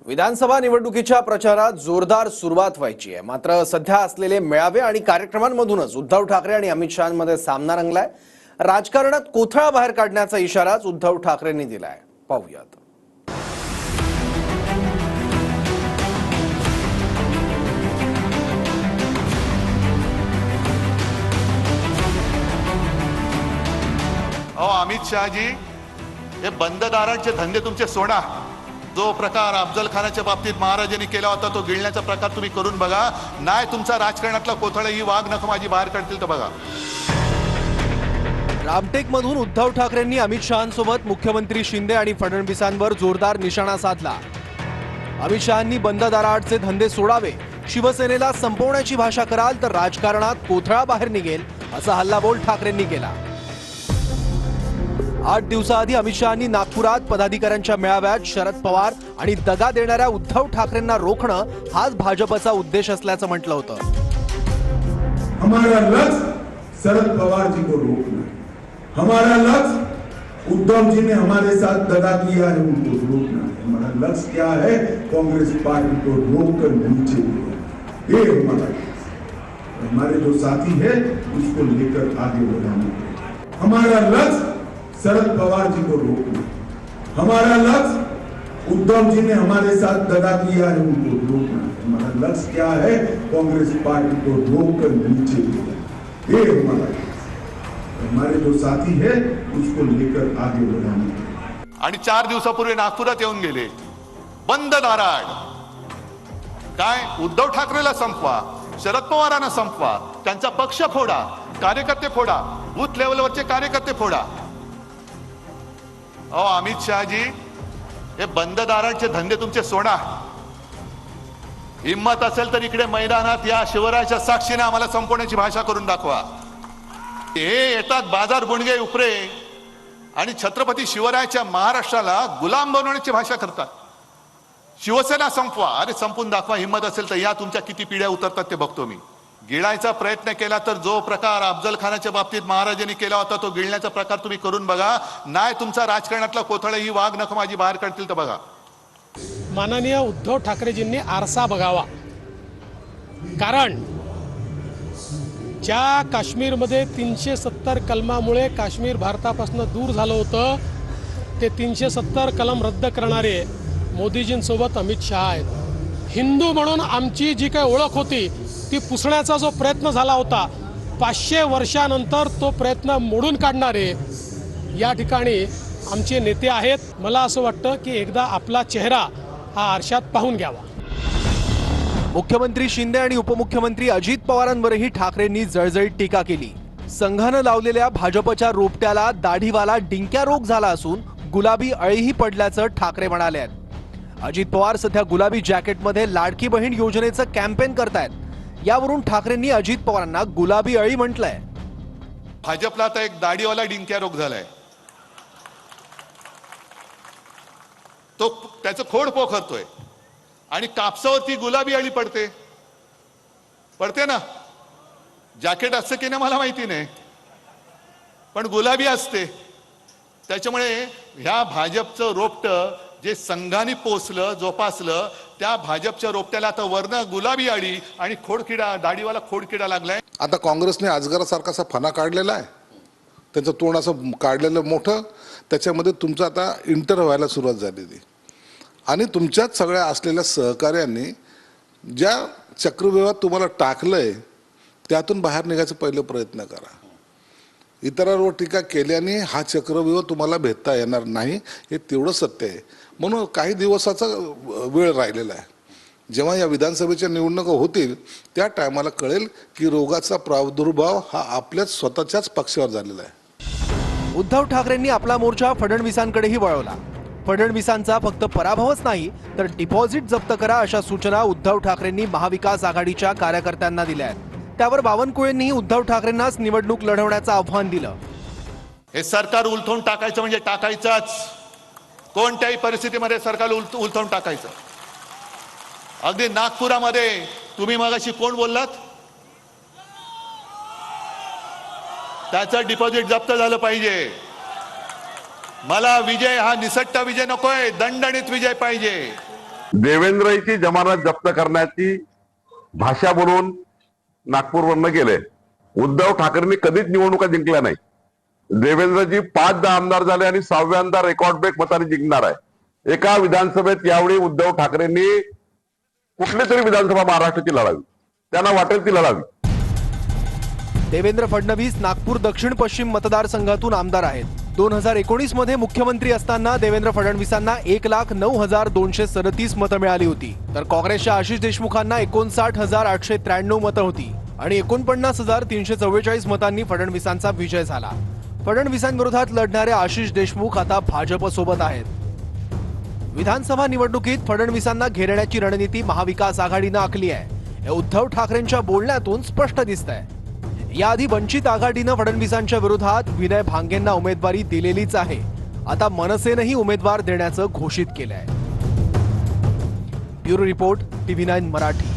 विधानसभा निवडणुकीच्या प्रचारात जोरदार सुरुवात व्हायची आहे। मात्र सध्या असलेले मेळावे आणि कार्यक्रमांमधूनच उद्धव ठाकरे आणि अमित शहांमध्ये सामना रंगलाय। राजकारणात कोथळा बाहेर काढण्याचा इशाराच उद्धव ठाकरेंनी दिलाय। पाहूयात। अमित शहाजी, हे बंद दारांचे धंदे तुमचे सोडा। जो प्रकार अफजल खानाच्या बाबतीत महाराजांनी केला होता तो गिळण्याचा प्रकार तुम्ही करून बघा। नाही तुमचा राजकारणातला कोथळा ही वाघ नख माझी बाहेर काढतील तर बघा। रामटेकमधून उद्धव ठाकरेंनी अमित शहांसोबत मुख्यमंत्री शिंदे आणि फडणवीसांवर जोरदार निशाणा साधला। अमित शहांनी बंद दाराआडचे धंदे सोडावे, शिवसेनेला संपवण्याची भाषा कराल तर राजकारणात कोथळा बाहेर निघेल, असा हल्लाबोल ठाकरेंनी केला। 8 दिवसाआधी अमित शहांनी नागपुरात पदाधिकाऱ्यांच्या मेळाव्यात शरद पवार आणि दगा देणाऱ्या उद्धव ठाकरेंना रोखणं हाच भाजपचा उद्देश असल्याचं म्हटलं होतं। हमारा लक्ष्य शरद पवार जी को रोकना है। हमारा लक्ष्य उद्धव जी ने हमारे साथ दगा किया है उनको रोकना है। हमारा लक्ष्य क्या है? कांग्रेस पार्टी को रोककर नीचे गिराना। ये हमारा लक्ष्य। हमारे जो साथी है उसको लेकर आगे बढ़ाना। हमारा लक्ष्य शरद पवार जी को रोकना। हमारा लक्ष्य उद्धव जी ने हमारे साथ दगा किया है उनको रोकना है। हमारा लक्ष्य क्या है? कांग्रेस पार्टी को रोककर नीचे गिराना। ये हमारा लक्ष्य। हमारे जो साथी है उसको लेकर आगे बढ़ाना। आणि 4 दिवसापूर्वी नागपुरात येऊन गेले बंद दाराआड। काय उद्धव ठाकरेला संपवा, शरद पवारांना संपवा, त्यांचा पक्ष फोडा, कार्यकर्ते फोडा, बूथ लेवलवरचे कार्यकर्ते फोडा। अमित शहाजी, हे बंद दारांचे धंदे तुमचे सोडा। हिम्मत असेल तर इकडे मैदानात या, शिवरायाच्या साक्षीने आम्हाला संपवण्याची भाषा करून दाखवा। हे येतात बाजार गुणगे उपरे आणि छत्रपती शिवरायाच्या महाराष्ट्राला गुलाम बनवण्याची भाषा करतात। शिवसेना संपवा, अरे संपून दाखवा। हिम्मत असेल तर या, तुमच्या किती पिढ्या उतरतात ते बघतो मी। गिळायचा प्रयत्न केला तर जो प्रकार अफजल खानाच्या बाबतीत महाराजांनी केला होता तो गिळण्याचा प्रकार तुम्ही करून बघा। नाही तुमचा राजकारणातला कोथळा ही वाघ नख माझी बाहेर काढतील तर बघा। माननीय उद्धव ठाकरेजींनी आरसा बघावा, कारण ज्या काश्मीरमध्ये 370 कलमामुळे काश्मीर भारतापासून दूर झालं होतं, ते 370 कलम रद्द करणारे मोदीजींसोबत अमित शहा आहेत। हिंदू म्हणून आमची जी काही ओळख होती ती पुसण्याचा जो प्रयत्न झाला होता, 500 वर्षानंतर तो प्रयत्न मोडून काढणारे या ठिकाणी आमचे नेते आहेत। मला असं वाटतं की एकदा आपला चेहरा हा आरशात पाहून घ्यावा। मुख्यमंत्री शिंदे आणि उपमुख्यमंत्री अजित पवारांवरही ठाकरेंनी जळजळीत टीका केली। संघानं लावलेल्या भाजपच्या रोपट्याला दाढीवाला डिंक्या रोग झाला असून गुलाबी अळीही पडल्याचं ठाकरे म्हणाले आहेत। अजित पवार सध्या गुलाबी जॅकेटमध्ये लाडकी बहीण योजनेचं कॅम्पेन करतायत। यावरून ठाकरेंनी अजित पवारांना गुलाबी अळी म्हटलंय। भाजपला आता एक दाढीवाला डिंक्या रोग झालाय। तो त्याचं खोड पोखरतोय आणि कापसावरती गुलाबी अळी पडते ना। जॅकेट असतं की नाही मला माहिती नाही, पण गुलाबी असते। त्याच्यामुळे ह्या भाजपचं रोपटं जे संघाने पोसलं, जोपासलं, त्या भाजपच्या रोपट्याला आता वर्ण गुलाबी अळी आणि खोडकिडा, दाढीवाला खोडकिडा लागलाय। आता काँग्रेसने अजगरासारखा असा फणा काढलेला आहे, त्याचं तोंड असं काढलेलं मोठं, त्याच्यामध्ये तुमचं आता इंटर व्हायला सुरुवात झालेली। आणि तुमच्याच सगळ्या असलेल्या सहकार्यांनी ज्या चक्रव्यूहात तुम्हाला टाकलंय त्यातून बाहेर निघायचा पहिला प्रयत्न करा। इतरांवर टीका केल्याने हा चक्रव्यूह तुम्हाला भेदता येणार नाही, हे तेवढं सत्य आहे। म्हणून काही दिवसाचा वेळ राहिलेला आहे। जेव्हा या विधानसभेच्या निवडणुका होतील त्या टायमाला कळेल की रोगाचा प्रादुर्भाव हा आपल्याच स्वतःच्याच पक्षावर झालेला आहे। उद्धव ठाकरेंनी आपला मोर्चा फडणवीसांकडेही वळवला। फडणवीसांचा फक्त पराभवच नाही तर डिपॉझिट जप्त करा अशा सूचना उद्धव ठाकरेंनी महाविकास आघाडीच्या कार्यकर्त्यांना दिल्या आहेत। त्यावर बावनकुळेंनीही उद्धव ठाकरेंनाच निवडणूक लढवण्याचं आव्हान दिलं। हे सरकार उलथवून टाकायचं म्हणजे टाकायचंच, कोणत्याही परिस्थितीमध्ये सरकार उलथवून टाकायचं। अगदी नागपुरामध्ये तुम्ही मगाशी कोण बोललात, त्याचं डिपॉझिट जप्त झालं पाहिजे। मला विजय हा निसट्ट विजय नकोय, दणदणीत विजय पाहिजे। देवेंद्रची जमानत जप्त करण्याची भाषा बोलून नागपूरवरनं गेले. उद्धव ठाकरेंनी कधीच निवडणुका जिंकल्या नाही. देवेंद्रजी 5दा आमदार झाले आणि 6व्यांदा रेकॉर्ड ब्रेक मताने जिंकणार आहे. एका विधानसभेत यावेळी उद्धव ठाकरेंनी कुठली तरी विधानसभा महाराष्ट्राची लढावी, त्यांना वाटेल ती लढावी. देवेंद्र फडणवीस नागपूर दक्षिण पश्चिम मतदारसंघातून आमदार आहेत. 2019 मध्ये मुख्यमंत्री असताना देवेंद्र फडणवीसांना 1,09,237 मतं मिळाली होती, तर काँग्रेसच्या आशिष देशमुखांना 59,893 मतं होती आणि 49,344 मतांनी फडणवीसांचा विजय झाला. फडणवीसांविरोधात लढणारे आशिष देशमुख आता भाजपसोबत आहेत. विधानसभा निवडणुकीत फडणवीसांना घेरण्याची रणनीती महाविकास आघाडीनं आखली आहे, हे उद्धव ठाकरेंच्या बोलण्यातून स्पष्ट दिसतंय. याआधी वंचित आघाडीनं फडणवीसांच्या विरोधात विनय भांगेंना उमेदवारी दिलेलीच आहे. आता मनसेनंही उमेदवार देण्याचं घोषित केलंय. Bureau report, TV9 Marathi.